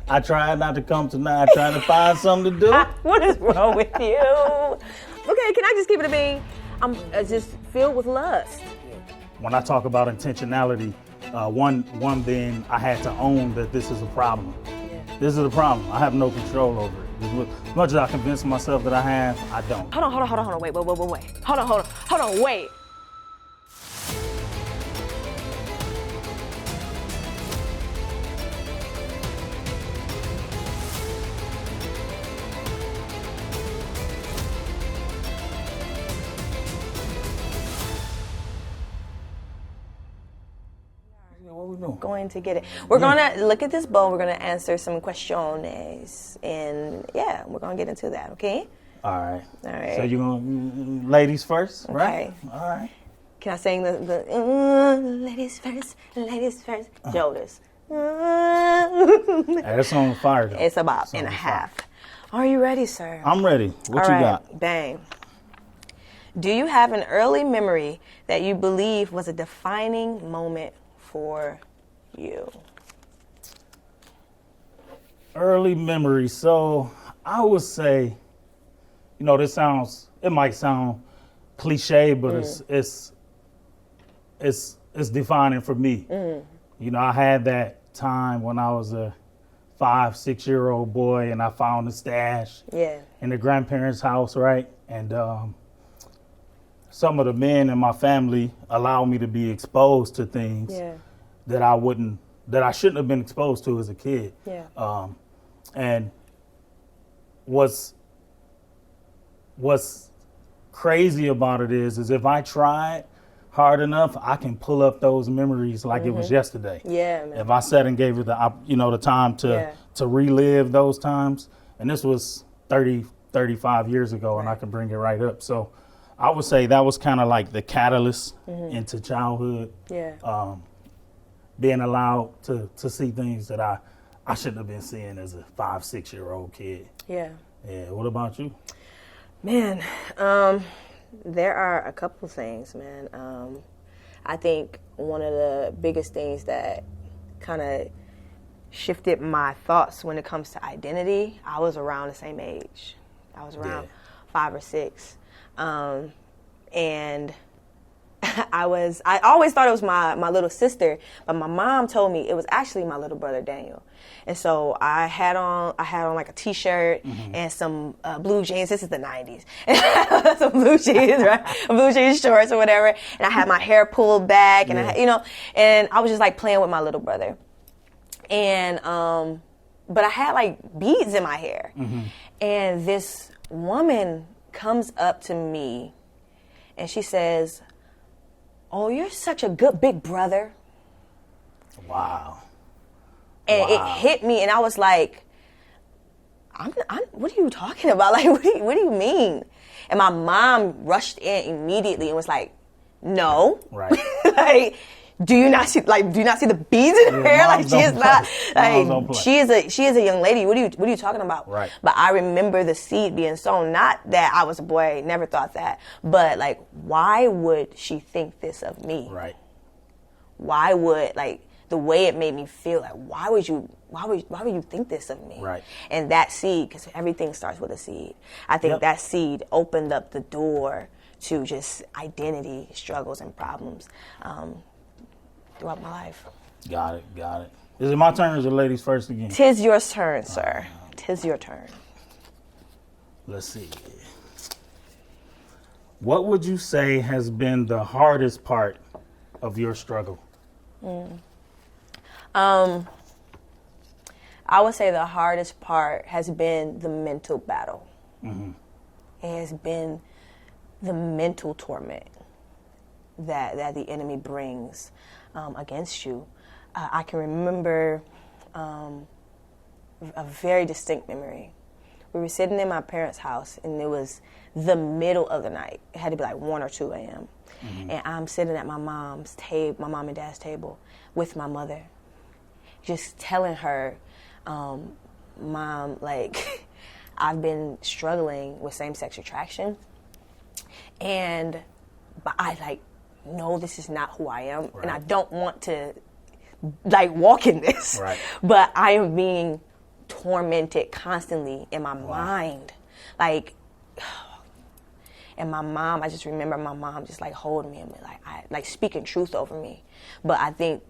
I tried not to come tonight. I tried to find something to do. What is wrong with you? Okay, can I just keep it a bean? I'm just filled with lust. When I talk about intentionality, one being I had to own that this is a problem. Yeah. This is a problem. I have no control over it. As much as I convince myself that I have, I don't. Hold on, wait. Hold on, wait. What we doing? Going to get it. We're gonna look at this bowl. We're gonna answer some questions, and yeah, we're gonna get into that. Okay. All right. All right. So you're gonna ladies first, right? Okay. All right. Can I sing the ladies first, shoulders. Hey, that song fire though. It's about and a half. Are you ready, sir? I'm ready. What All you right. got? Bang. Do you have an early memory that you believe was a defining moment for you? Early memory. So I would say, it might sound cliche, but it's defining for me. I had that time when I was a 5-6-year-old boy and I found a stash in the grandparents' house, right? And some of the men in my family allowed me to be exposed to things that I shouldn't have been exposed to as a kid. And what's crazy about it is if I tried hard enough, I can pull up those memories like it was yesterday. Yeah, man. If I sat and gave it the time to relive those times, and this was 35 years ago, and I can bring it right up. So I would say that was kind of like the catalyst into childhood. Being allowed to see things that I shouldn't have been seeing as a 5-6-year-old kid. Yeah. What about you? Man, there are a couple things, man. I think one of the biggest things that kind of shifted my thoughts when it comes to identity, I was around the same age. I was around 5 or 6. And I always thought it was my little sister, but my mom told me it was actually my little brother Daniel. And so I had on like a t-shirt and some blue jeans. This is the 90s. Some blue jeans, right? Blue jeans shorts or whatever. And I had my hair pulled back, and and I was just like playing with my little brother. And but I had like beads in my hair. And this woman comes up to me and she says, "Oh, you're such a good big brother." Wow. And it hit me, and I was like, I'm what are you talking about? Like, what do you mean? And my mom rushed in immediately and was like, "No." Right. Like, do you not see the beads in her hair? Like, she is not, like, she is a young lady. What are you talking about? Right. But I remember the seed being sown. Not that I was a boy, never thought that. But like, why would she think this of me? Right. Why would, like, the way it made me feel, like, why would you think this of me? Right. And that seed, because everything starts with a seed. I think that seed opened up the door to just identity struggles and problems throughout my life. Got it. Is it my turn or is it ladies first again? Tis your turn, sir. Tis your turn. Let's see. What would you say has been the hardest part of your struggle? I would say the hardest part has been the mental battle. It has been the mental torment that the enemy brings against you. I can remember a very distinct memory. We were sitting in my parents' house, and it was the middle of the night. It had to be like 1 or 2 a.m. And I'm sitting at my mom and dad's table with my mother, just telling her, Mom, like, I've been struggling with same-sex attraction, but I, like, know this is not who I am, and I don't want to, like, walk in this. Right. But I am being tormented constantly in my mind. Like, and my mom, I just remember my mom just like holding me and like speaking truth over me. But I think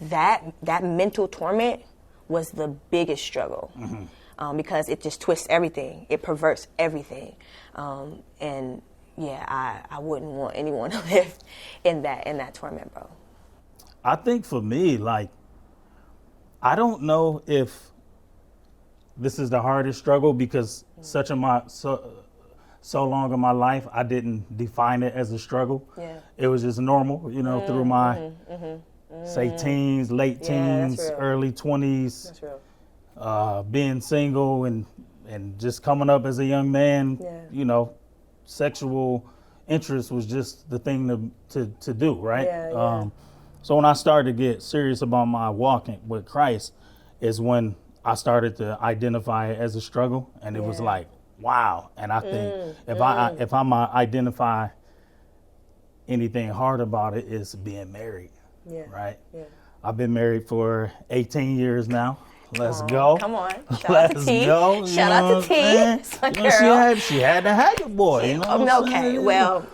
that mental torment was the biggest struggle. Because it just twists everything. It perverts everything. And yeah, I wouldn't want anyone to live in that torment, bro. I think for me, like, I don't know if this is the hardest struggle because so long in my life, I didn't define it as a struggle. Yeah. It was just normal, you know, through my, say, teens, late teens, early 20s. That's real. Being single and just coming up as a young man, you know, sexual interest was just the thing to do, right? So when I started to get serious about my walking with Christ is when I started to identify it as a struggle, and it was like, wow. And I think if I'm identify anything hard about it, is being married, right? Yeah. I've been married for 18 years now. Let's go. Come on. Shout out to T. Go. Shout out to T. You know, she had to have your boy. You know what I'm saying? Well.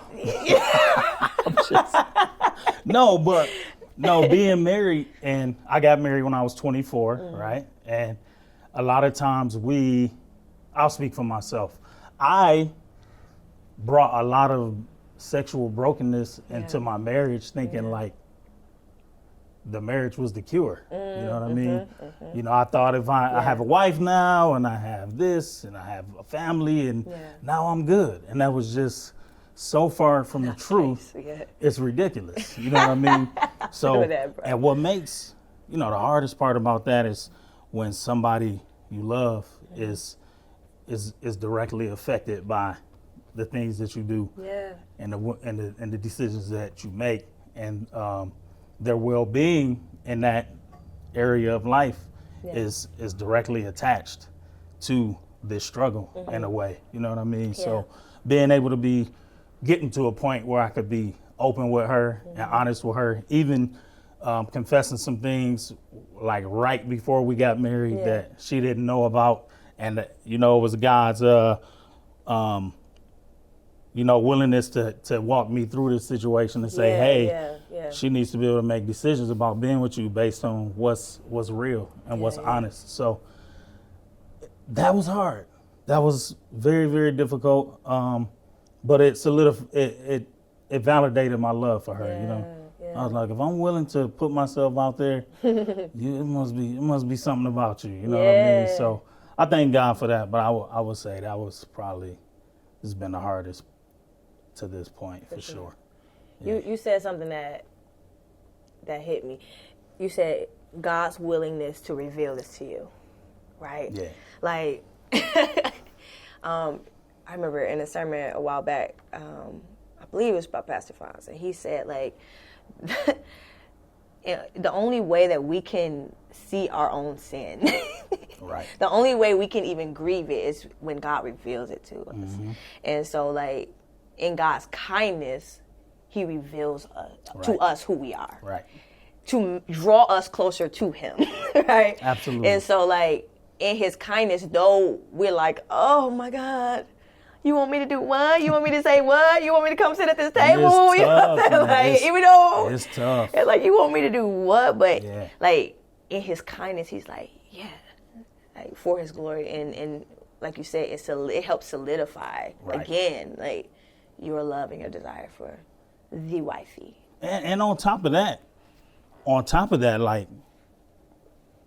No, being married, and I got married when I was 24, right? And a lot of times I'll speak for myself. I brought a lot of sexual brokenness into my marriage, thinking like, the marriage was the cure. You know what I mean? You know, I thought if I have a wife now and I have this and I have a family and now I'm good. And that was just so far from the truth. It's ridiculous. You know what I mean? So, and what makes, you know, the hardest part about that is when somebody you love is directly affected by the things that you do and the decisions that you make. And, their well-being in that area of life is directly attached to this struggle in a way. You know what I mean? So being able to getting to a point where I could be open with her and honest with her, even confessing some things like right before we got married that she didn't know about, and you know, it was God's you know, willingness to walk me through this situation and say, hey, she needs to be able to make decisions about being with you based on what's real and what's honest. So that was hard. That was very, very difficult. But it validated my love for her, you know. I was like, if I'm willing to put myself out there, it must be something about you, you know what I mean? So I thank God for that, but I would say that was probably, has been the hardest to this point, for sure. You said something that hit me. You said God's willingness to reveal this to you, right? Yeah. Like, I remember in a sermon a while back, I believe it was by Pastor Fonz, and he said, like, the only way that we can see our own sin, right? The only way we can even grieve it is when God reveals it to us. And so, like, in God's kindness, He reveals to us who we are, right? To draw us closer to Him, right? Absolutely. And so, like, in His kindness, though we're like, oh my God, you want me to do what? You want me to say what? You want me to come sit at this table? Tough, you know what I'm saying? Like, even though it's tough, it's like, you want me to do what? But like, in His kindness, He's like, like, for His glory, and like you said, it helps solidify again, like, your love and your desire for the wifey. And on top of that, like,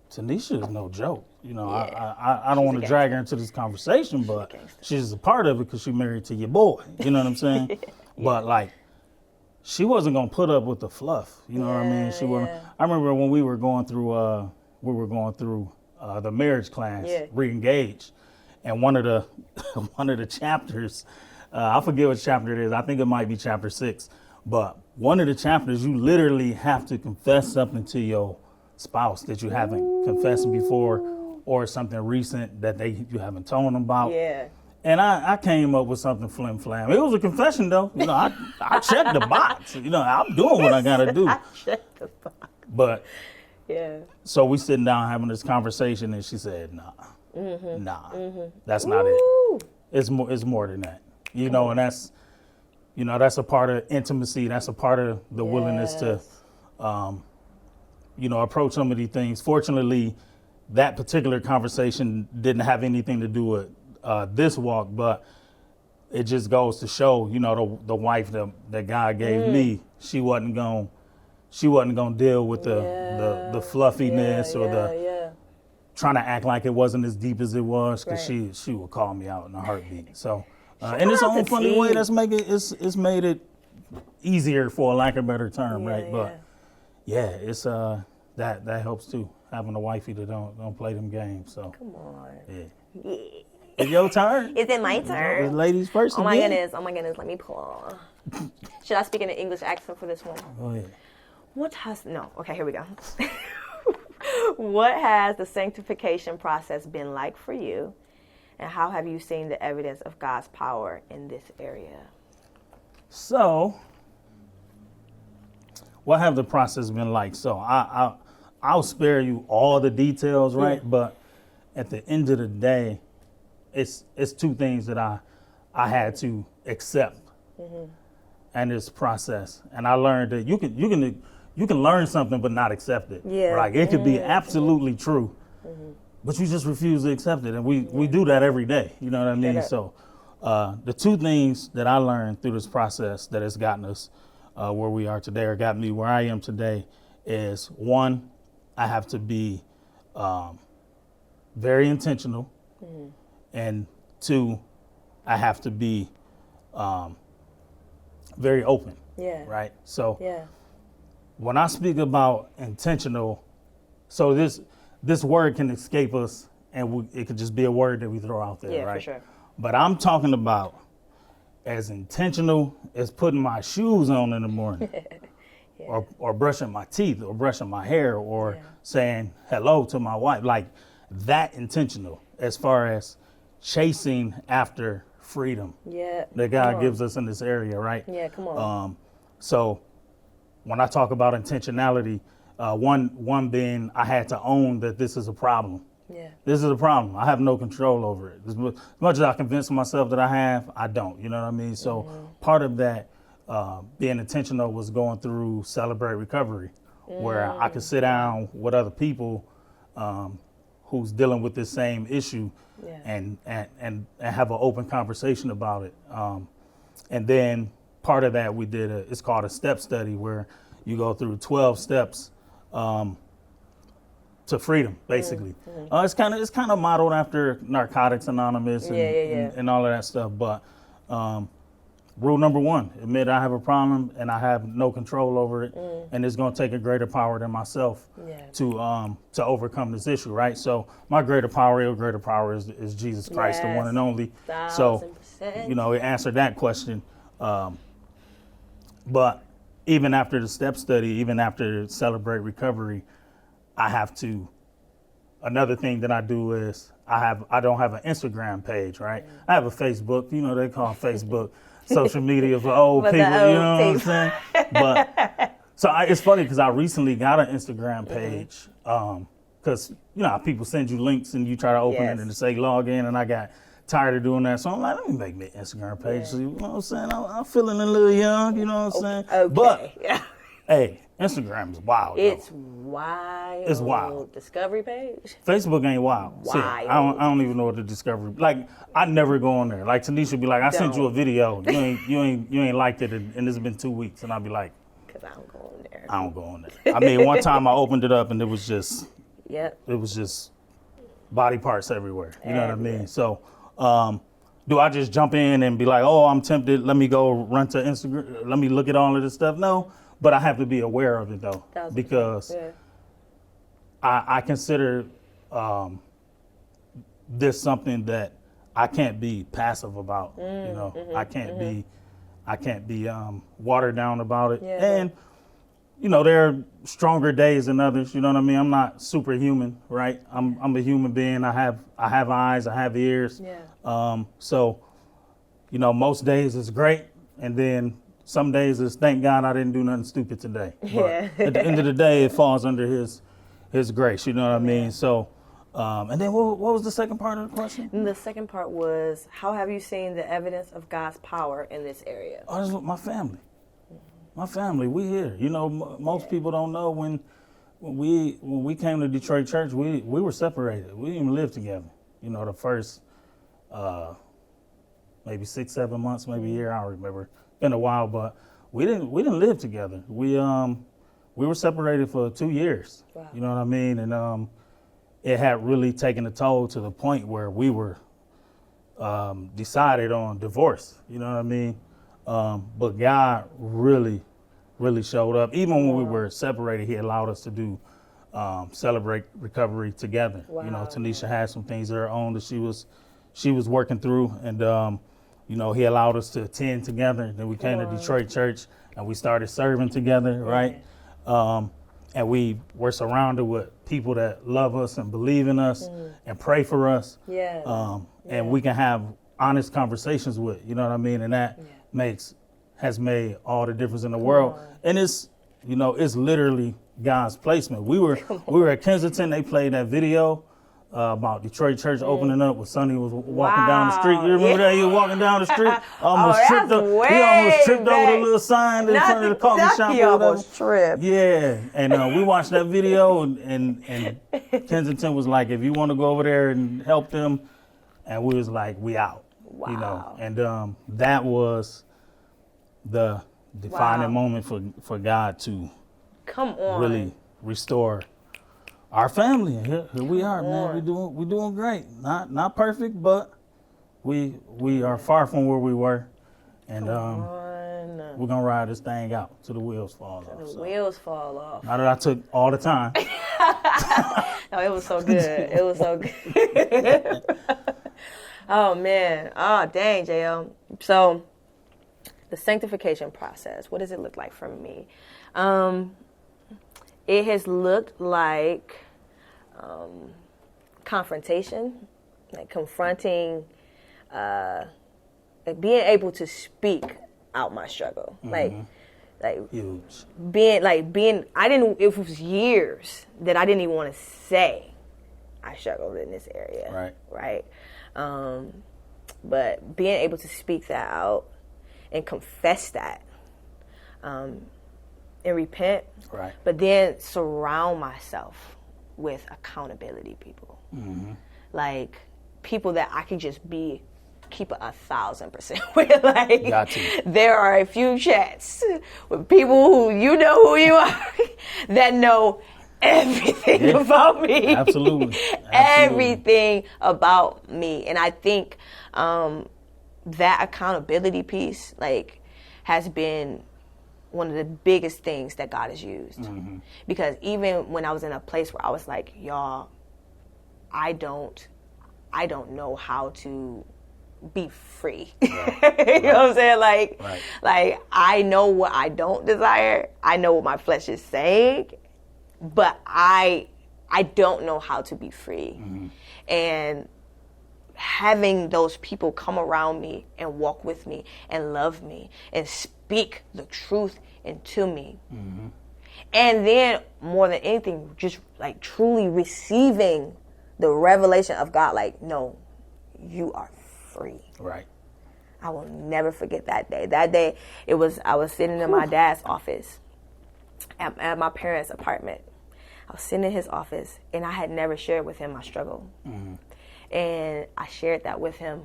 Tanisha is no joke. You know, I don't want to drag her into this conversation, but she's a part of it because she's married to your boy. You know what I'm saying? But like, she wasn't gonna put up with the fluff. You know what I mean? She wasn't. I remember when we were going through the marriage class, Re-Engage, and one of the chapters. I forget what chapter it is. I think it might be chapter 6. But one of the chapters, you literally have to confess something to your spouse that you haven't confessed before, or something recent that you haven't told them about. Yeah. And I came up with something flim flam. It was a confession though. You know, I checked the box. You know, I'm doing what I gotta do. I checked the box. But so we sitting down having this conversation, and she said, "Nah." Nah, that's not it. It's more than that. You know, and that's a part of intimacy. That's a part of the willingness to, approach some of these things. Fortunately, that particular conversation didn't have anything to do with this walk, but it just goes to show, the wife that God gave me, she wasn't gonna deal with the fluffiness or the trying to act like it wasn't as deep as it was, because she would call me out in a heartbeat. So, in its own funny way, it's made it easier, for a lack of a better term, right? But it's that helps too, having a wifey that don't play them games. So come on. Yeah. It's your turn. Is it my turn? It's ladies first. Oh my goodness. Let me pull. Should I speak in an English accent for this one? Go ahead. Okay, here we go. What has the sanctification process been like for you? And how have you seen the evidence of God's power in this area? So, what have the process been like? So, I'll spare you all the details, right? Yeah. But at the end of the day, it's two things that I had to accept in this process. And I learned that you can learn something but not accept it. Yeah. Like, it could be absolutely true, but you just refuse to accept it. And we do that every day. You know what I mean? So the two things that I learned through this process that has gotten us where we are today, or got me where I am today, is one, I have to be very intentional. And two, I have to be very open. Yeah. Right? So when I speak about intentional, so this word can escape us, and it could just be a word that we throw out there, right? For sure. But I'm talking about as intentional as putting my shoes on in the morning, or brushing my teeth, or brushing my hair, or saying hello to my wife, like that intentional, as far as chasing after freedom that God gives us in this area, right? Yeah, come on. So when I talk about intentionality, one being I had to own that this is a problem. Yeah. This is a problem. I have no control over it. As much as I convince myself that I have, I don't. You know what I mean? So part of that being intentional was going through Celebrate Recovery, where I could sit down with other people who's dealing with this same issue and have an open conversation about it. And then part of that we did it's called a step study, where you go through 12 steps to freedom, basically. It's kind of modeled after Narcotics Anonymous and all of that stuff. But rule number one, admit I have a problem and I have no control over it, and it's going to take a greater power than myself to overcome this issue, right? So my greater power is Jesus Christ, the one and only. 1000%. So, it answered that question. But even after the step study, even after Celebrate Recovery, another thing that I do is I don't have an Instagram page, right? I have a Facebook, they call Facebook social media for old people, you know what I'm saying? But so it's funny because I recently got an Instagram page because how people send you links and you try to open it and say log in, and I got tired of doing that. So I'm like, let me make me an Instagram page. So, you know what I'm saying? I'm feeling a little young, you know what I'm saying? Okay. But hey, Instagram is wild. It's wild. It's wild. Discovery page? Facebook ain't wild. See, I don't even know what the discovery. Like, I never go on there. Like, Tanisha be like, I sent you a video. You ain't liked it, and it's been 2 weeks, and I'll be like, because I don't go on there. I don't go on there. I mean, one time I opened it up and it was just, it was just body parts everywhere. You know what I mean? So, do I just jump in and be like, oh, I'm tempted, let me go run to Instagram, let me look at all of this stuff? No, but I have to be aware of it though, because I consider this something that I can't be passive about. I can't be watered down about it. And there are stronger days than others. You know what I mean? I'm not superhuman, right? I'm a human being. I have eyes. I have ears. So, most days is great, and then some days is thank God I didn't do nothing stupid today. But at the end of the day, it falls under His grace. You know what I mean? So, And then what was the second part of the question? And the second part was, how have you seen the evidence of God's power in this area? Oh, this was my family. My family, we here. You know, most people don't know when we came to Detroit Church, we were separated. We didn't even live together. You know, the first maybe 6-7 months, maybe a year, I don't remember. Been a while, but we didn't live together. We were separated for 2 years. Wow. You know what I mean? And it had really taken a toll to the point where we were decided on divorce. You know what I mean? But God really showed up. Even when we were separated, He allowed us to do celebrate recovery together. Wow. You know, Tanisha had some things of her own that she was working through, and you know, He allowed us to attend together. Then we came to Detroit Church and we started serving together, right? And we were surrounded with people that love us and believe in us and pray for us. And we can have honest conversations with, you know what I mean? And that has made all the difference in the world. And it's, you know, it's literally God's placement. We were at Kensington. They played that video about Detroit Church opening up when Sonny was walking down the street. You remember that? He was walking down the street. He almost tripped over the little sign in front of the coffee shop. He almost tripped. Yeah. And we watched that video, and Kensington was like, if you want to go over there and help them, and we was like, we out. Wow. You know, and that was the defining moment for God to really restore our family. Here we are, man. We're doing great. Not perfect, but we are far from where we were, and we're gonna ride this thing out till the wheels fall off. The wheels fall off. Now that I took all the time. No, it was so good. It was so good. Oh man. Oh dang, JL. So the sanctification process. What does it look like for me? It has looked like confrontation, like confronting, like being able to speak out my struggle, like huge. It was years that I didn't even want to say I struggled in this area, right? But being able to speak that out and confess that, and repent, but then surround myself with accountability people, like people that I can just keep 1,000% with. Like, there are a few chats with people who you know who you are that know everything about me. Absolutely. Everything about me. And I think that accountability piece, like, has been one of the biggest things that God has used. Because even when I was in a place where I was like, y'all, I don't know how to be free. You know what I'm saying? Like I know what I don't desire. I know what my flesh is saying, but I don't know how to be free. And having those people come around me and walk with me and love me and speak the truth into me. And then more than anything, just like truly receiving the revelation of God, like, no, you are free. Right. I will never forget that day. That day, I was sitting in my dad's office at my parents' apartment. I was sitting in his office, and I had never shared with him my struggle. And I shared that with him.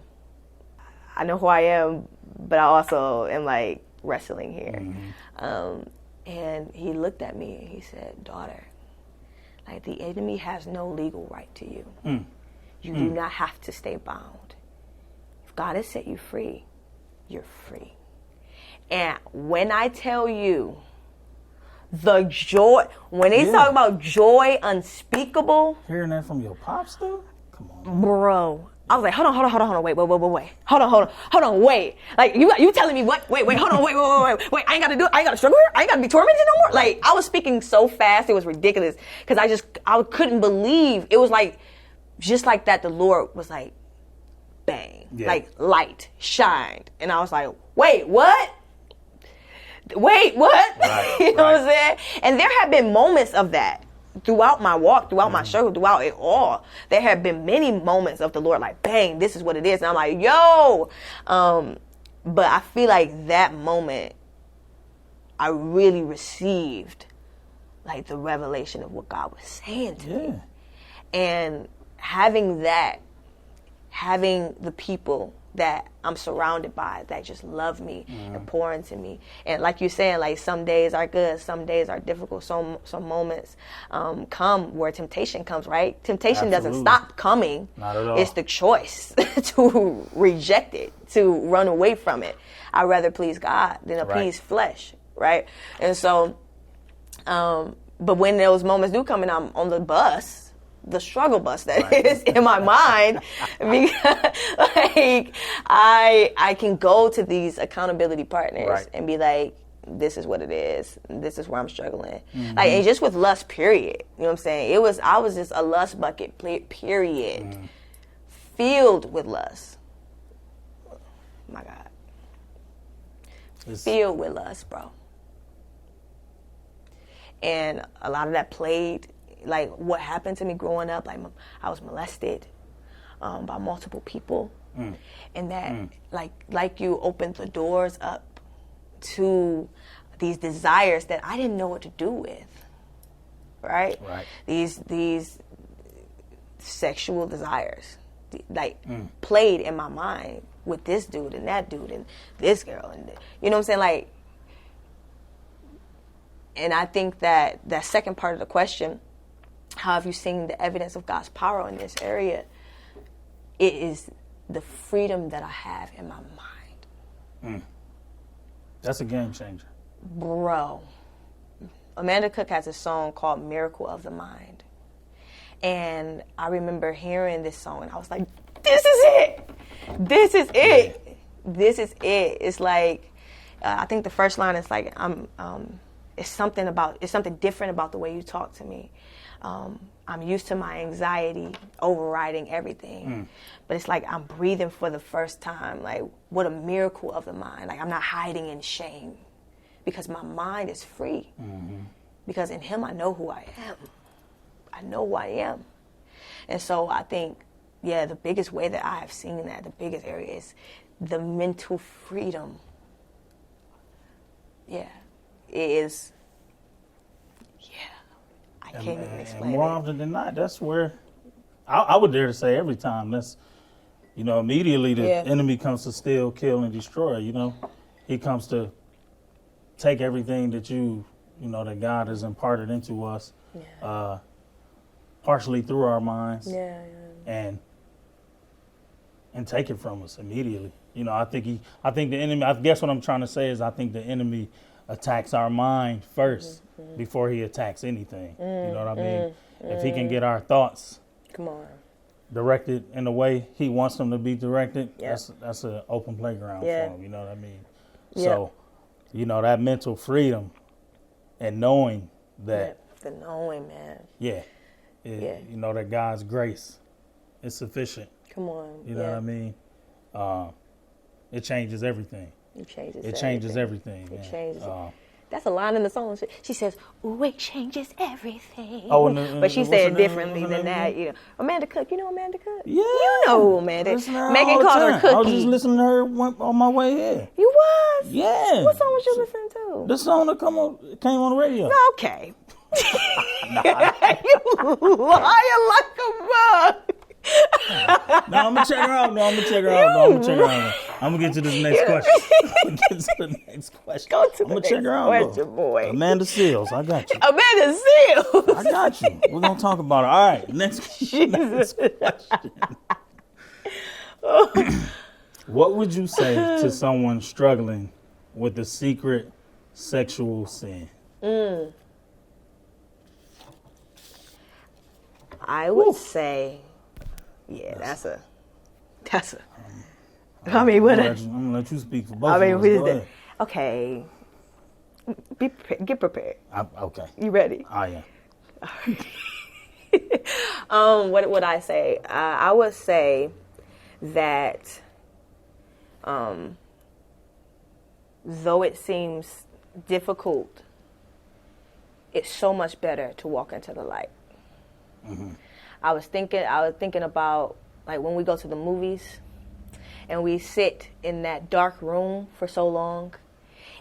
I know who I am, but I also am like wrestling here. And he looked at me and he said, daughter, like, the enemy has no legal right to you. You do not have to stay bound. If God has set you free, you're free. And when I tell you the joy, when they talk about joy unspeakable. Hearing that from your pops though? Come on. Bro. I was like, hold on, wait. Hold on, wait. Like, you telling me what? Wait, hold on, wait. I ain't gotta struggle here? I ain't gotta be tormented no more? Like, I was speaking so fast, it was ridiculous. Because I couldn't believe. It was like, just like that, the Lord was like, bang. Like, light shined. And I was like, wait, what? Right, you know what I'm saying? And there have been moments of that. throughout my walk, throughout my struggle, throughout it all, there have been many moments of the Lord like, bang, this is what it is. And I'm like, yo. But I feel like that moment, I really received like the revelation of what God was saying to me. And having the people that I'm surrounded by that just love me and pour into me. And like you're saying, like some days are good, some days are difficult, some moments come where temptation comes, right? Temptation doesn't stop coming. Not at all. It's the choice to reject it, to run away from it. I'd rather please God than appease flesh, right? And so, but when those moments do come and I'm on the bus, the struggle bus that is in my mind, because like I can go to these accountability partners and be like, this is what it is. This is where I'm struggling. Like, and just with lust, period. You know what I'm saying? I was just a lust bucket, period. Filled with lust. My God. Filled with lust, bro. And a lot of that played, like what happened to me growing up, like I was molested by multiple people. And that, like you opened the doors up to these desires that I didn't know what to do with, right? These sexual desires, like played in my mind with this dude and that dude and this girl, and you know what I'm saying, like. And I think that second part of the question, how have you seen the evidence of God's power in this area? It is the freedom that I have in my mind. That's a game changer. Bro. Amanda Cook has a song called Miracle of the Mind. And I remember hearing this song and I was like, this is it. This is it. This is it. It's like, I think the first line is like, it's something different about the way you talk to me. I'm used to my anxiety overriding everything. But it's like I'm breathing for the first time. Like, what a miracle of the mind. Like, I'm not hiding in shame because my mind is free. Because in him, I know who I am. I know who I am. And so I think, the biggest way that I have seen that, the biggest area is the mental freedom. It is, I can't even explain and more often than not, that's where I would dare to say every time. That's, immediately the enemy comes to steal, kill, and destroy. He comes to take everything that that God has imparted into us, partially through our minds, and take it from us immediately. I think the enemy. I guess what I'm trying to say is I think the enemy attacks our mind first before he attacks anything. You know what I mean? If he can get our thoughts directed in the way he wants them to be directed, that's an open playground for him. You know what I mean? So, that mental freedom and knowing that. The knowing, man. That God's grace is sufficient. Come on. You know what I mean? It changes everything. It changes everything. It changes. That's a line in the song. She says, "Ooh, it changes everything." But she said it differently than that. Amanda Cook. You know Amanda Cook? Yeah. You know Amanda. Megan called her Cookie. I was just listening to her on my way here. You was? Yeah. What song was you listening to? The song that came on the radio. Okay. You lying like a mug. No, I'm gonna check her out. I'm gonna get to this next question. Go to I'm gonna check her out. Question, boy. Amanda Seals, I got you. Amanda Seals. I got you. We're gonna talk about it. All right, next question. What would you say to someone struggling with a secret sexual sin? I would say, that's a. I mean, what? I'm gonna let you speak for both of us. Go ahead. Okay. Be prepared. Get prepared. Okay. You ready? I am. What would I say? I would say that, though it seems difficult it's so much better to walk into the light. I was thinking about, like, when we go to the movies and we sit in that dark room for so long,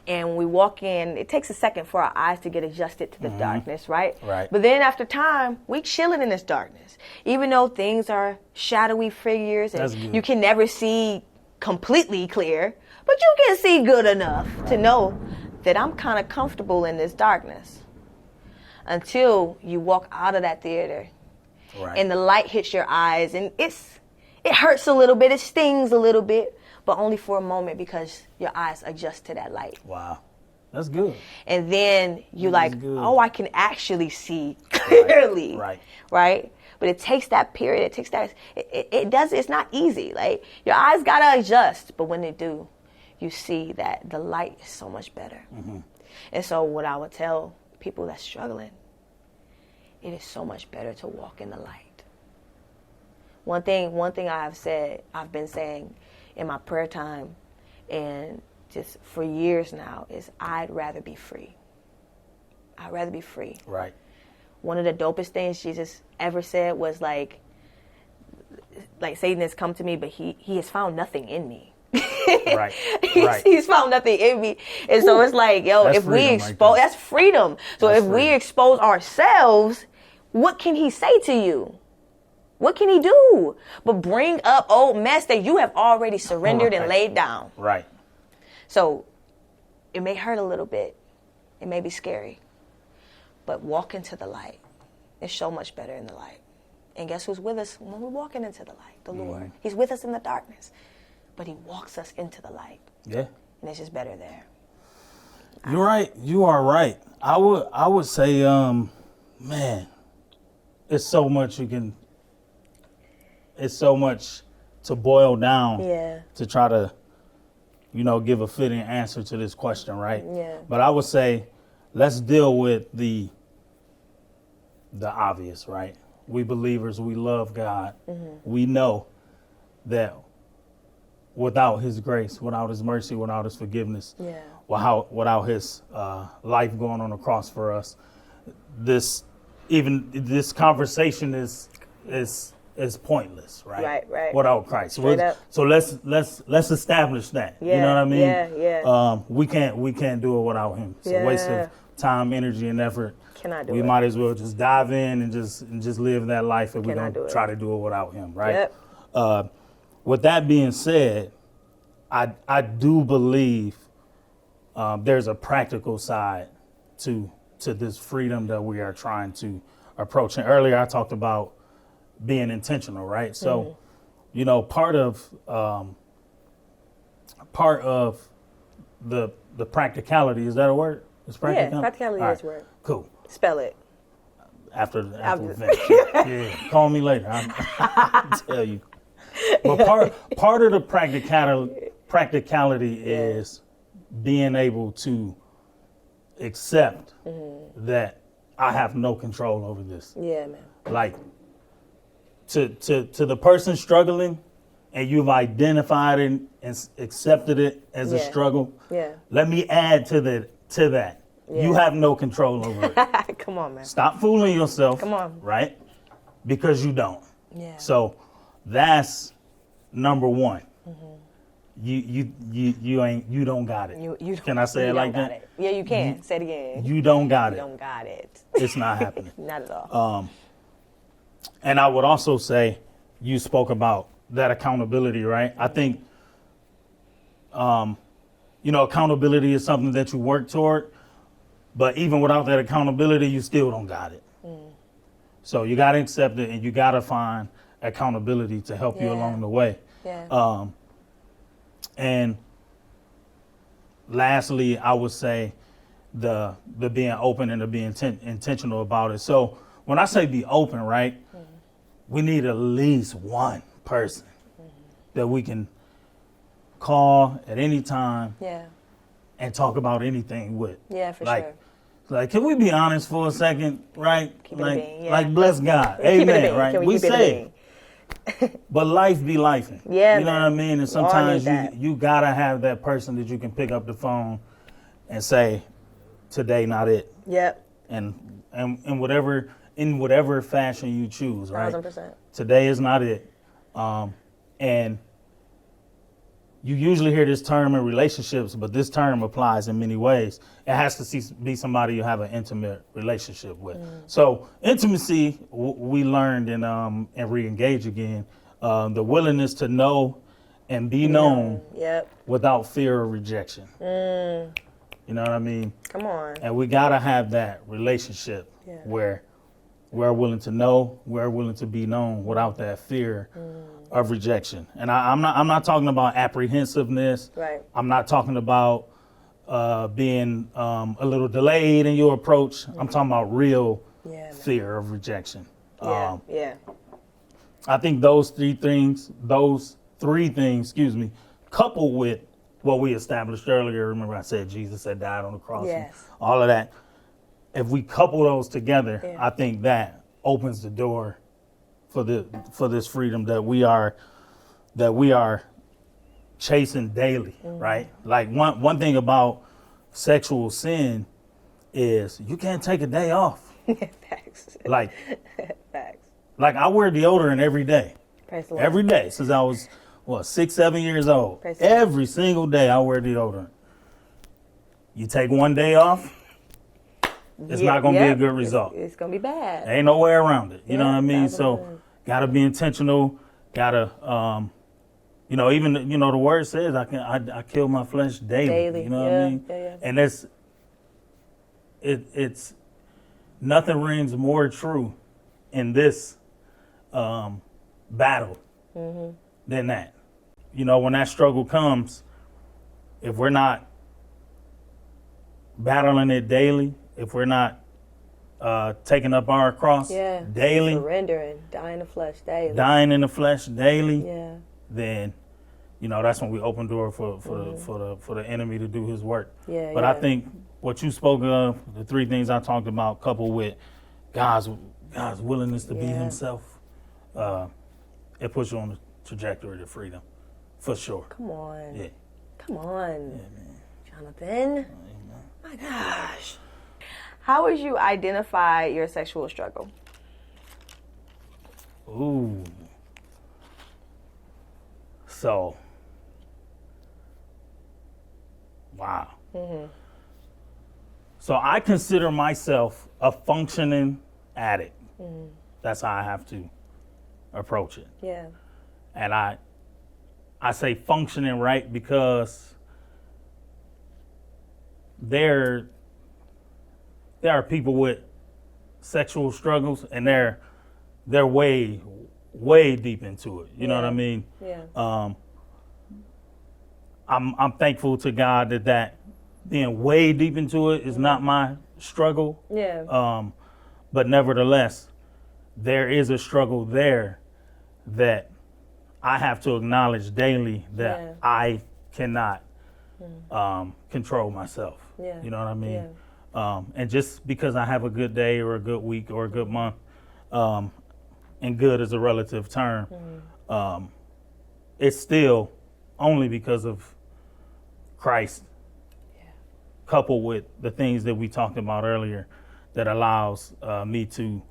and when we walk in, it takes a second for our eyes to get adjusted to the darkness, right? Right. But then after time, we chilling in this darkness. Even though things are shadowy figures and you can never see completely clear, but you can see good enough to know that I'm kind of comfortable in this darkness. Until you walk out of that theater and the light hits your eyes, and it hurts a little bit, it stings a little bit, but only for a moment because your eyes adjust to that light. Wow. That's good. And then you oh, I can actually see clearly. Right? But it takes that period, it's not easy. Like, your eyes gotta adjust, but when they do, you see that the light is so much better. And so what I would tell people that's struggling, it is so much better to walk in the light. One thing I've been saying in my prayer time and just for years now is I'd rather be free. I'd rather be free. Right. One of the dopest things Jesus ever said was like Satan has come to me, but he has found nothing in me. Right. He's found nothing in me. And so it's like, yo, that's if we expose, right, that's freedom. So if we expose ourselves, what can he say to you? What can he do but bring up old mess that you have already surrendered and laid down? Right. So it may hurt a little bit. It may be scary. But walk into the light. It's so much better in the light. And guess who's with us when we're walking into the light? The Lord. He's with us in the darkness. But he walks us into the light. Yeah. And it's just better there. You're right. You are right. I would say, man, it's so much to boil down to try to, give a fitting answer to this question, right? Yeah. But I would say, let's deal with the obvious, right? We believers, we love God. We know that without his grace, without his mercy, without his forgiveness, without his life going on the cross for us, this conversation is pointless, right? Right. Without Christ. So let's establish that. Yeah, you know what I mean? Yeah. We can't do it without him. It's a waste of time, energy, and effort. Cannot do it. We might as well just dive in and just live that life if we don't try to do it without him, right? Yep. With that being said, I do believe there's a practical side to this freedom that we are trying to approach. And earlier I talked about being intentional, right? So, part of the practicality, is that a word? Is practicality? Yeah, practicality is a word. Cool. Spell it. After we finish. Yeah, call me later. I'll tell you. But part of the practicality is being able to accept that I have no control over this. Yeah, man. Like, to the person struggling, and you've identified it and accepted it as a struggle. Yeah. Let me add to that. Yeah. You have no control over it. Come on, man. Stop fooling yourself. Come on. Right? Because you don't. Yeah. So that's number one. You don't got it. Can I say it like that? It. Yeah, you can. Say it again. You don't got it. You don't got it. It's not happening. Not at all. And I would also say, you spoke about that accountability, right? I think, accountability is something that you work toward, but even without that accountability, you still don't got it. So you got to accept it, and you got to find accountability to help you along the way. Yeah. And lastly, I would say the being open and the being intentional about it. So when I say be open, right, we need at least one person that we can call at any time and talk about anything with. Yeah, for sure. Like, can we be honest for a second, right? Keep it a bean, like, bless God. Amen, right? Can we say it. But life be lifing. Yeah, you know what I mean? And sometimes you got to have that person that you can pick up the phone and say, today not it. Yep. and whatever fashion you choose, right? 1,000%. Today is not it. And you usually hear this term in relationships, but this term applies in many ways. It has to be somebody you have an intimate relationship with. So intimacy, we learned and re-engage again, the willingness to know and be known without fear of rejection. You know what I mean? Come on. And we gotta have that relationship where we're willing to know, we're willing to be known without that fear of rejection. And I'm not talking about apprehensiveness. Right. I'm not talking about being a little delayed in your approach. I'm talking about real fear of rejection. Yeah. I think those three things, coupled with what we established earlier. Remember I said Jesus had died on the cross and all of that. If we couple those together, I think that opens the door for this freedom that we are chasing daily, right? Like one thing about sexual sin is you can't take a day off. Facts. Like Facts. Like I wear deodorant every day. Praise the Lord. Every day since I was 6, 7 years old. Praise the Lord. Every single day I wear deodorant. You take one day off, it's not going to be a good result. It's going to be bad. Ain't no way around it. You know what I mean? 1,000%. So got to be intentional. Got to, even, the word says I kill my flesh daily. You know what I mean? Yeah. And it's nothing rings more true in this battle than that. When that struggle comes, if we're not battling it daily, if we're not taking up our cross daily, surrendering, dying in the flesh daily, then that's when we open door for the enemy to do his work. But I think what you spoke of, the three things I talked about, coupled with God's willingness to be himself, it puts you on the trajectory to freedom, for sure. Come on. Yeah. Come on. Yeah, man. Jonathan. My gosh. How would you identify your sexual struggle? Ooh. So. Wow. So I consider myself a functioning addict. That's how I have to approach it. Yeah. And I say functioning, right, because there are people with sexual struggles and they're way deep into it. You know what I mean? Yeah. I'm thankful to God that being way deep into it is not my struggle. Yeah. But nevertheless, there is a struggle there that I have to acknowledge daily that I cannot control myself. Yeah. You know what I mean? Yeah. And just because I have a good day or a good week or a good month, and good is a relative term, it's still only because of Christ, coupled with the things that we talked about earlier, that allows me to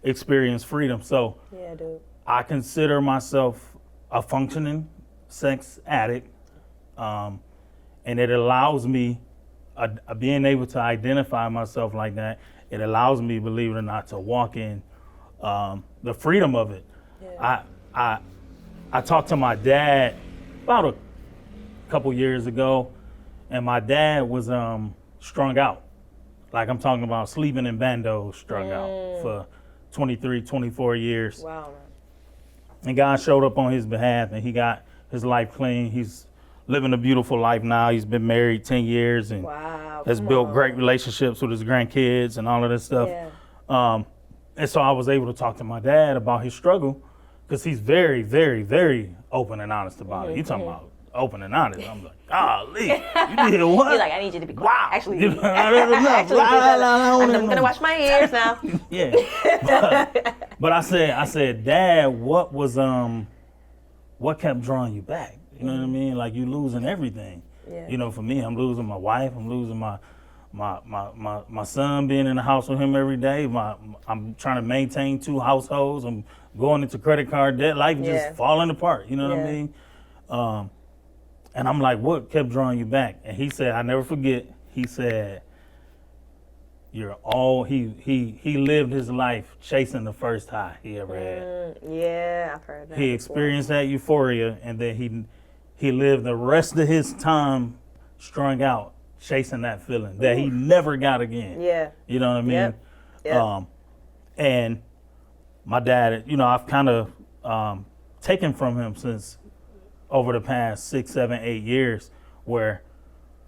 experience freedom. So Yeah, dude. I consider myself a functioning sex addict, and it allows me, being able to identify myself like that, it allows me, believe it or not, to walk in the freedom of it. Yeah. I talked to my dad about a couple years ago, and my dad was strung out. Like I'm talking about sleeping in bandos, strung out for 23, 24 years. Wow. And God showed up on his behalf, and he got his life clean. He's living a beautiful life now. He's been married 10 years and has built great relationships with his grandkids and all of this stuff. Yeah. And so I was able to talk to my dad about his struggle, because he's very, very, very open and honest about it. You talking about open and honest. I'm like, golly, you did what? He's like, I need you to be quiet. Wow. Actually, You know, that's enough. actually, I'm going to wash my ears now. Yeah. But I said, Dad, what kept drawing you back? You know what I mean? Like, you losing everything. Yeah. For me, I'm losing my wife, I'm losing my son being in the house with him every day. I'm trying to maintain 2 households. I'm going into credit card debt. Life just falling apart. You know what I mean? And I'm like, what kept drawing you back? And he said, I never forget. He said, he lived his life chasing the first high he ever had. Yeah, I've heard that. He experienced that euphoria, and then he lived the rest of his time strung out, chasing that feeling that he never got again. Yeah. You know what I mean? Yep. And my dad, I've kind of taken from him since over the past 6, 7, 8 years, where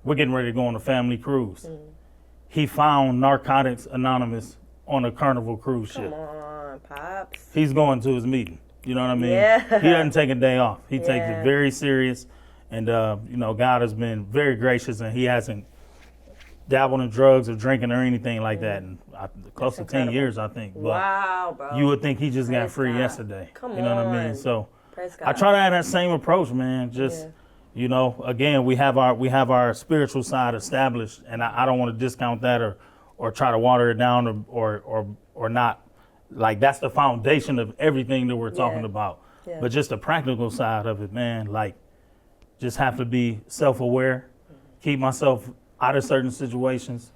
we're getting ready to go on a family cruise. He found Narcotics Anonymous on a Carnival cruise ship. Come on, Pops. He's going to his meeting. You know what I mean? Yeah. He doesn't take a day off. He takes it very serious. And, God has been very gracious, and he hasn't dabbled in drugs or drinking or anything like that in close to 10 years, I think. But wow, bro. you would think he just got free God. yesterday. Come you know what I on. mean? So Praise I God. try to have that same approach, man. Just, again, we have our spiritual side established, and I don't want to discount that or try to water it down or not. Like, that's the foundation of everything that we're talking about. Yeah. But just the practical side of it, man, like, just have to be self-aware, keep myself out of certain situations,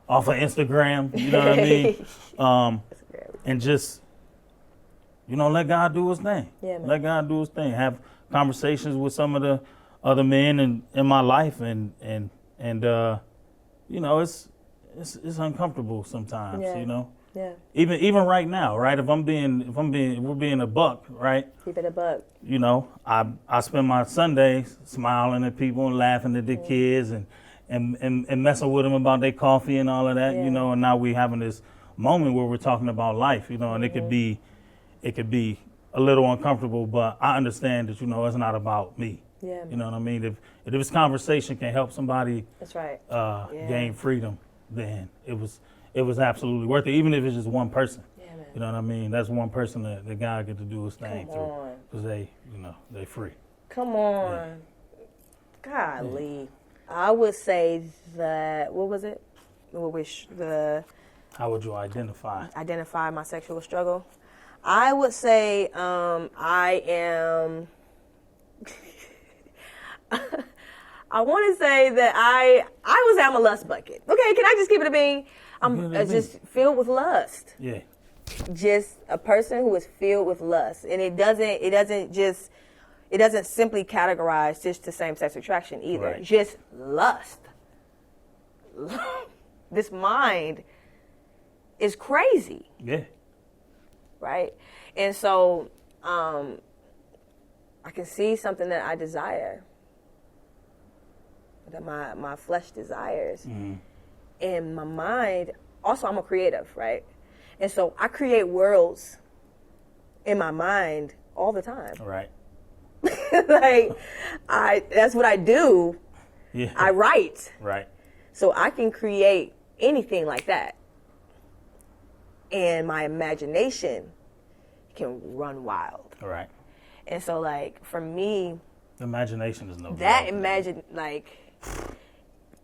off of Instagram, you know what I mean? And just, let God do his thing. Yeah, man. Let God do his thing. Have conversations with some of the other men in my life, and it's uncomfortable sometimes, Yeah. Even right now, right? If we're being a buck, right? Keep it a buck. I spend my Sundays smiling at people and laughing at their kids and messing with them about their coffee and all of that, and now we having this moment where we're talking about life, and it could be a little uncomfortable, but I understand that, it's not about me. Yeah. You know what I mean? If this conversation can help somebody That's right. gain freedom, then it was absolutely worth it, even if it's just one person. Yeah, man. You know what I mean? That's one person that God get to do his thing Come through, on. because they free. Come on. Golly. I would say that, what was it? How would you identify my sexual struggle? I would say I am... I want to say that I would say I'm a lust bucket. Okay, can I just keep it a bean? I'm just filled with lust. Yeah. Just a person who is filled with lust, and it doesn't simply categorize just to same-sex attraction either. Right. Just lust. This mind is crazy. Yeah. Right? And so I can see something that I desire, that my flesh desires. Mm-hmm. And my mind, also I'm a creative, right? And so I create worlds in my mind all the time. Right. That's what I do. Yeah. I write. Right. So I can create anything like that. And my imagination can run wild. Right. And so, for me, Imagination is no joke.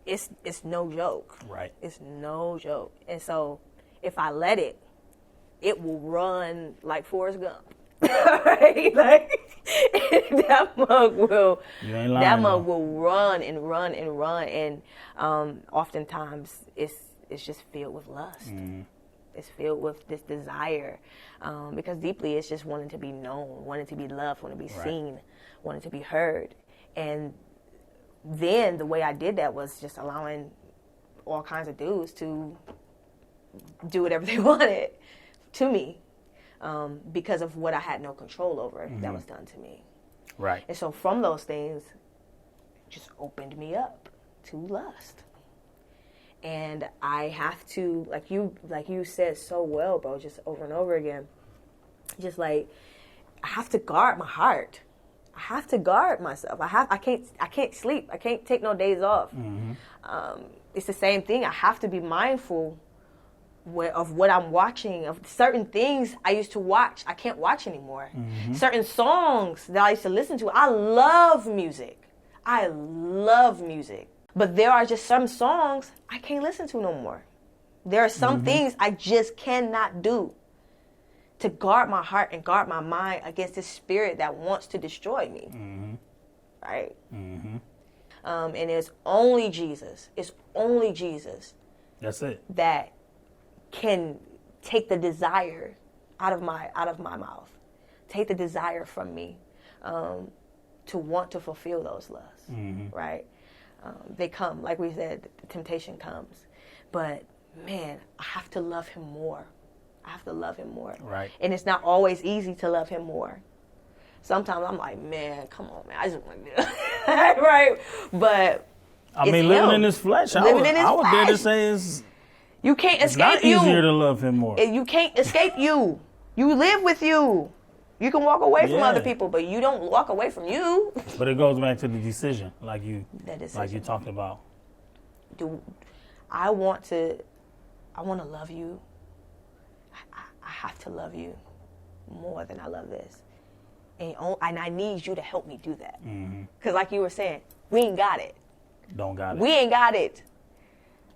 It's no joke. Right. It's no joke. And so, if I let it, it will run like Forrest Gump. Right? That mug will. You ain't lying. That mug will run and run and run, and oftentimes it's just filled with lust. Mm-hmm. It's filled with this desire, because deeply it's just wanting to be known, wanting to be loved, wanting to be seen, wanting to be heard. And then the way I did that was just allowing all kinds of dudes to do whatever they wanted to me, because of what I had no control over that was done to me. Right. And so from those things, it just opened me up to lust. And I have to, like you said so well, bro, just over and over again, just I have to guard my heart. I have to guard myself. I can't sleep. I can't take no days off. Mm-hmm. It's the same thing. I have to be mindful of what I'm watching, of certain things I used to watch. I can't watch anymore. Mm-hmm. Certain songs that I used to listen to. I love music. But there are just some songs I can't listen to no more. There are some things I just cannot do to guard my heart and guard my mind against this spirit that wants to destroy me. Right? And it's only Jesus. It's only Jesus. That's it. That can take the desire out of my mouth, take the desire from me, to want to fulfill those lusts. Right? They come, like we said, the temptation comes, but man, I have to love him more. I have to love him more. Right. And it's not always easy to love him more. Sometimes I'm like, man, come on, man, I just want to do it. Right? But I mean, living in his flesh, I would dare to say you can't it's escape not easier to love him more. You can't escape you. You live with you. You can walk away from other people, but you don't walk away from you. But it goes back to the decision, like you talked about. I want to love you. I have to love you more than I love this. And I need you to help me do that. Because like you were saying, we ain't got it. Don't got it. We ain't got it.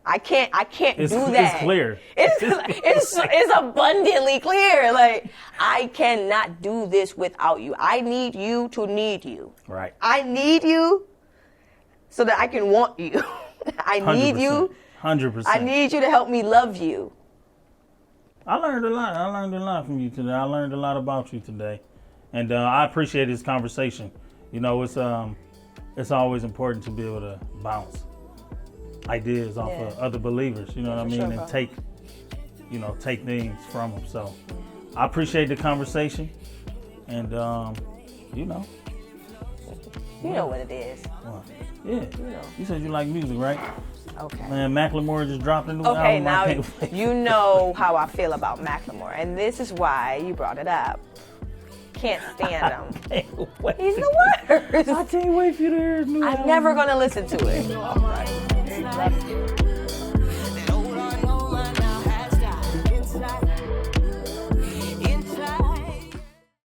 I can't do that. It's clear. It's abundantly clear. Like, I cannot do this without you. I need you to need you. Right. I need you so that I can want you. I need you. 100%. I need you to help me love you. I learned a lot. I learned a lot from you today. I learned a lot about you today. And I appreciate this conversation. You know, it's always important to be able to bounce ideas off of other believers, you know what I mean, and take things from them. So I appreciate the conversation, and you know what it is. Well, yeah, you said you like music, right? Okay. Man, Macklemore just dropped a new album. Okay, now you know how I feel about Macklemore, and this is why you brought it up. Can't stand him. He's the worst. I can't wait for you to hear his new album. I'm never gonna listen to it. All right. Love you.